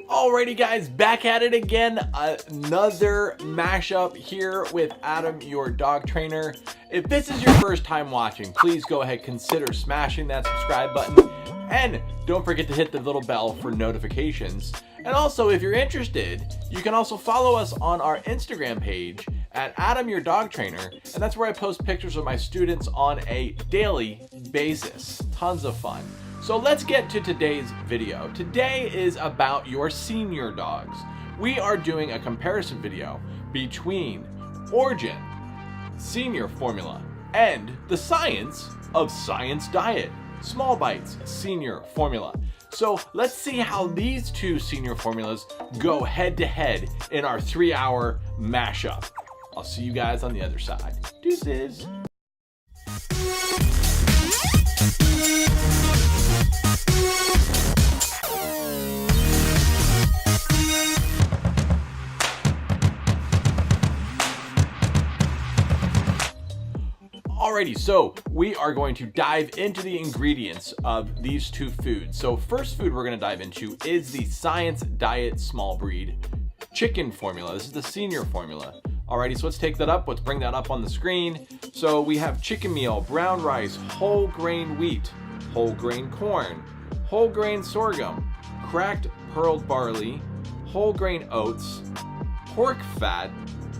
Alrighty guys, back at it again. Another mashup here with Adam, your dog trainer. If this is your first time watching, please go ahead, consider smashing that subscribe button. And don't forget to hit the little bell for notifications. And also, if you're interested, you can also follow us on our Instagram page at Adam, your dog trainer. And that's where I post pictures of my students on a daily basis. Tons of fun. So let's get to today's video. Today is about your senior dogs. We are doing a comparison video between Orijen Sr formula and the science of Science Diet, Small Bites Senior formula. So let's see how these two senior formulas go head to head in our 3-hour mashup. I'll see you guys on the other side. Deuces. Alrighty, so we are going to dive into the ingredients of these two foods. So first food we're going to dive into is the Science Diet Small Breed Chicken formula. This is the senior formula. Alrighty, so let's take that up. Let's bring that up on the screen. So we have chicken meal, brown rice, whole grain wheat, whole grain corn, whole grain sorghum, cracked pearled barley, whole grain oats, pork fat,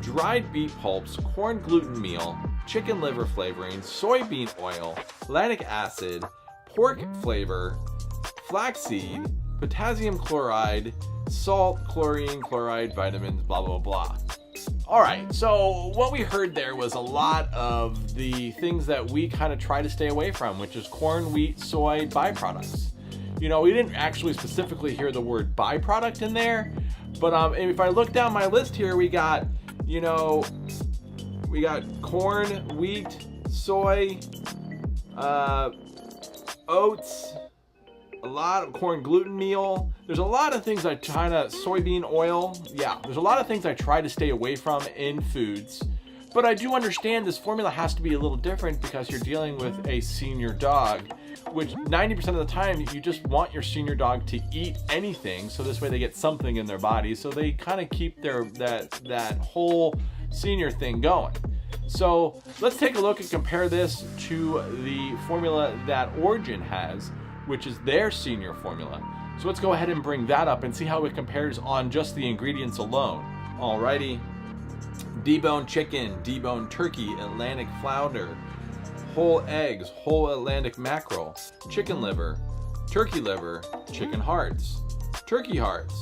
dried beet pulps, corn gluten meal, chicken liver flavoring, soybean oil, lactic acid, pork flavor, flaxseed, potassium chloride, salt, chlorine, chloride, vitamins, blah, blah, blah. All right, so what we heard there was a lot of the things that we kind of try to stay away from, which is corn, wheat, soy, byproducts. You know, we didn't actually specifically hear the word byproduct in there, but if I look down my list here, we got, you know, we got corn, wheat, soy, oats, a lot of corn gluten meal. There's a lot of things I try to, soybean oil. Yeah, there's a lot of things I try to stay away from in foods. But I do understand this formula has to be a little different because you're dealing with a senior dog, which 90% of the time you just want your senior dog to eat anything, so this way they get something in their body, so they kind of keep their that whole senior thing going. So let's take a look and compare this to the formula that Orijen has, which is their senior formula. So let's go ahead and bring that up and see how it compares on just the ingredients alone. Alrighty, deboned chicken, deboned turkey, Atlantic flounder, whole eggs, whole Atlantic mackerel, chicken liver, chicken hearts, turkey hearts,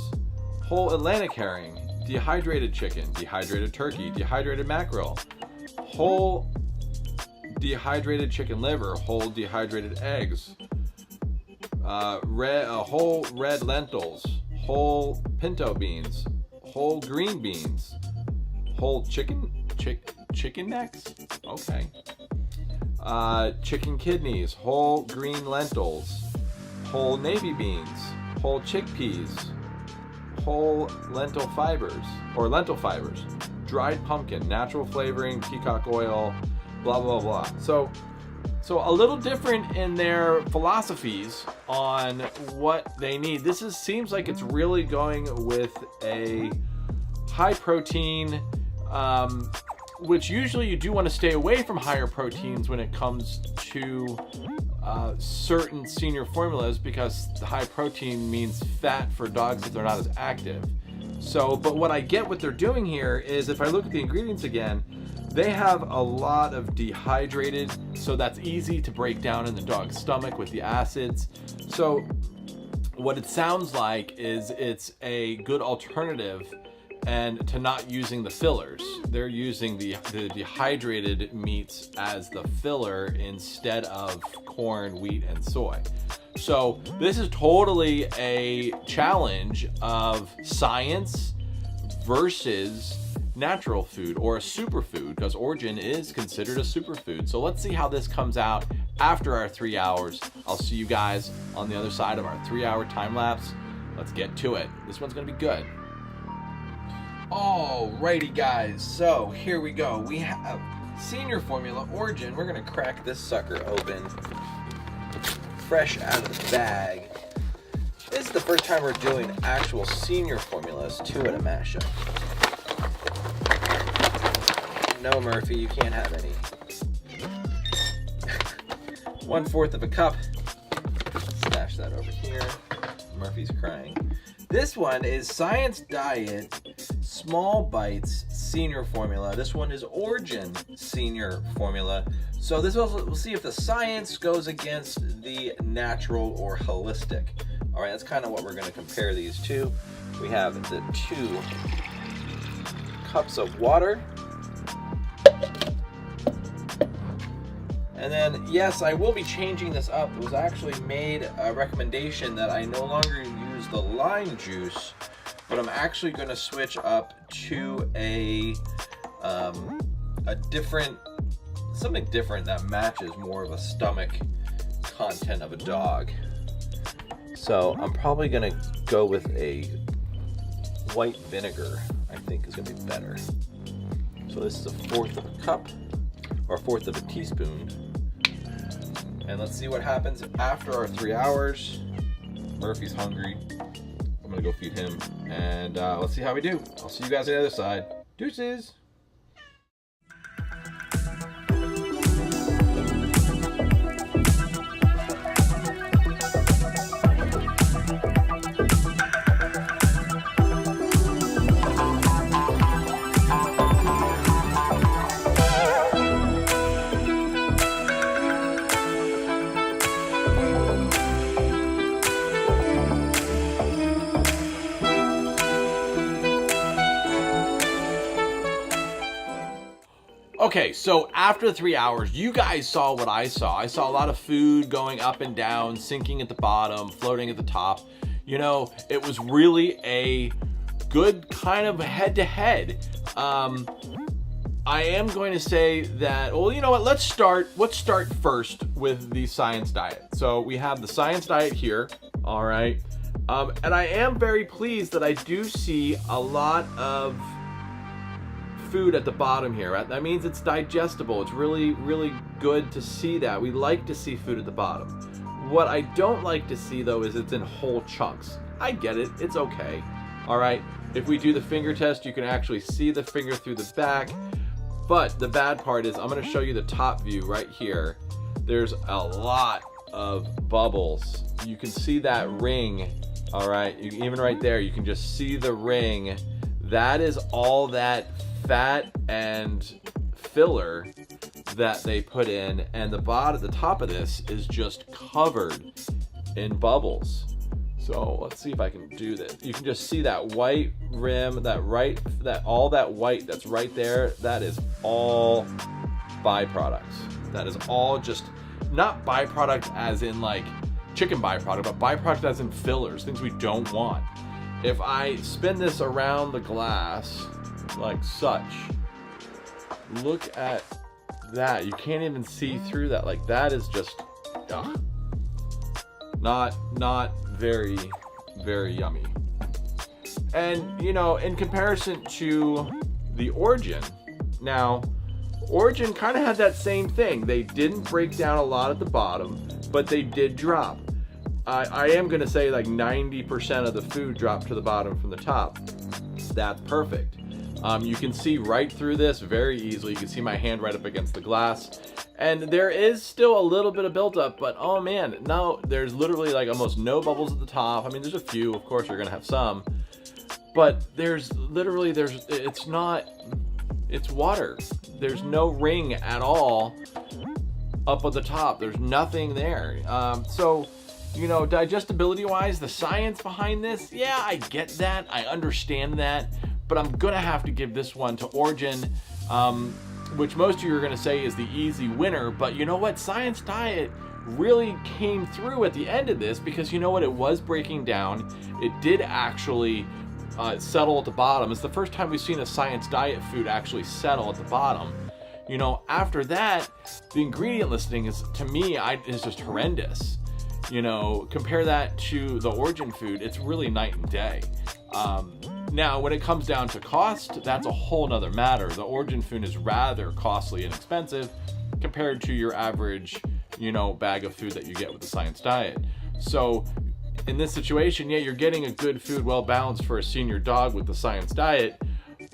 whole Atlantic herring, dehydrated chicken, dehydrated turkey, dehydrated mackerel, whole dehydrated chicken liver, whole dehydrated eggs, whole red lentils, whole pinto beans, whole green beans, whole chicken necks, okay, chicken kidneys, whole green lentils, whole navy beans, whole chickpeas, whole lentil fibers, dried pumpkin, natural flavoring, peacock oil, blah, blah, blah. So a little different in their philosophies on what they need. This seems like it's really going with a high protein, which usually you do want to stay away from higher proteins when it comes to certain senior formulas, because the high protein means fat for dogs if they're not as active. So, but what I get what they're doing here is, if I look at the ingredients again, they have a lot of dehydrated, so that's easy to break down in the dog's stomach with the acids. So what it sounds like is it's a good alternative and to not using the fillers. They're using the dehydrated meats as the filler instead of corn, wheat, and soy. So this is totally a challenge of science versus natural food, or a superfood, because Orijen is considered a superfood. So let's see how this comes out after our 3 hours. I'll see you guys on the other side of our 3-hour time lapse. Let's get to it. This one's gonna be good. Alrighty guys, so here we go. We have senior formula Orijen. We're gonna crack this sucker open fresh out of the bag. This is the first time we're doing actual senior formulas too in a mashup. No, Murphy, you can't have any. 1/4 of a cup. Stash that over here. Murphy's crying. This one is Science Diet Small Bites Senior Formula. This one is Orijen Sr. Formula. So this also, we'll see if the science goes against the natural or holistic. All right, that's kind of what we're going to compare these to. We have the 2 cups of water. And then, yes, I will be changing this up. It was actually made a recommendation that I no longer use the lime juice, but I'm actually going to switch up to a different, something different that matches more of a stomach content of a dog. So I'm probably going to go with a white vinegar, I think is going to be better. So this is 1/4 of a cup, or 1/4 of a teaspoon. And let's see what happens after our 3 hours. Murphy's hungry. I'm gonna go feed him, and let's see how we do. I'll see you guys on the other side. Deuces. Okay, so after 3 hours, you guys saw what I saw. I saw a lot of food going up and down, sinking at the bottom, floating at the top. You know, it was really a good kind of head-to-head. I am going to say that, well, you know what, let's start first with the Science Diet. So we have the Science Diet here, all right? And I am very pleased that I do see a lot of food at the bottom here. That means it's digestible. It's really, really good to see that. We like to see food at the bottom. What I don't like to see, though, is it's in whole chunks. I get it. It's okay. All right. If we do the finger test, you can actually see the finger through the back. But the bad part is I'm going to show you the top view right here. There's a lot of bubbles. You can see that ring. All right. Even right there, you can just see the ring. That is all that fat and filler that they put in, and the top of this is just covered in bubbles. So let's see if I can do this. You can just see that white rim, all that white that's right there. That is all byproducts. That is all just not byproduct as in like chicken byproduct, but byproduct as in fillers, things we don't want. If I spin this around the glass like such, look at that. You can't even see through that. Like that is just not very, very yummy. And you know, in comparison to the Orijen, now Orijen kind of had that same thing. They didn't break down a lot at the bottom, but they did drop. I am going to say like 90% of the food dropped to the bottom from the top. That's perfect. You can see right through this very easily. You can see my hand right up against the glass. And there is still a little bit of buildup, but oh man, no, there's literally like almost no bubbles at the top. I mean, there's a few, of course you're going to have some. But it's water. There's no ring at all up at the top. There's nothing there. So, you know, digestibility wise, the science behind this, yeah, I get that. I understand that. But I'm going to have to give this one to Orijen, which most of you are going to say is the easy winner. But you know what? Science Diet really came through at the end of this, because you know what? It was breaking down. It did actually settle at the bottom. It's the first time we've seen a Science Diet food actually settle at the bottom. You know, after that, the ingredient listing is, to me, is just horrendous. You know, compare that to the Orijen food, it's really night and day. Now, when it comes down to cost, that's a whole nother matter. The Orijen food is rather costly and expensive compared to your average, you know, bag of food that you get with the Science Diet. So in this situation, yeah, you're getting a good food, well balanced for a senior dog with the science diet.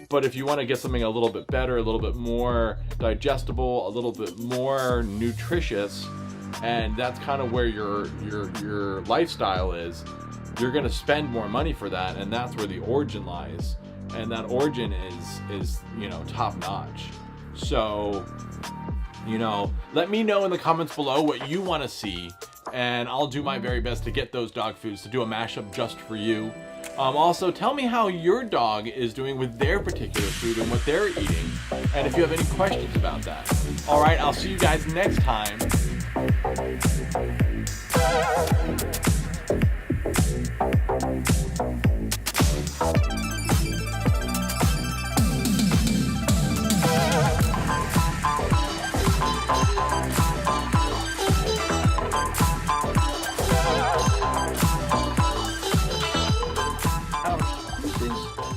But if you want to get something a little bit better, a little bit more digestible, a little bit more nutritious, and that's kind of where your lifestyle is, you're going to spend more money for that, and that's where the Orijen lies. And that Orijen is you know, top notch. So, you know, let me know in the comments below what you want to see, and I'll do my very best to get those dog foods, to do a mashup just for you. Also, tell me how your dog is doing with their particular food and what they're eating, and if you have any questions about that. All right, I'll see you guys next time. Ouch.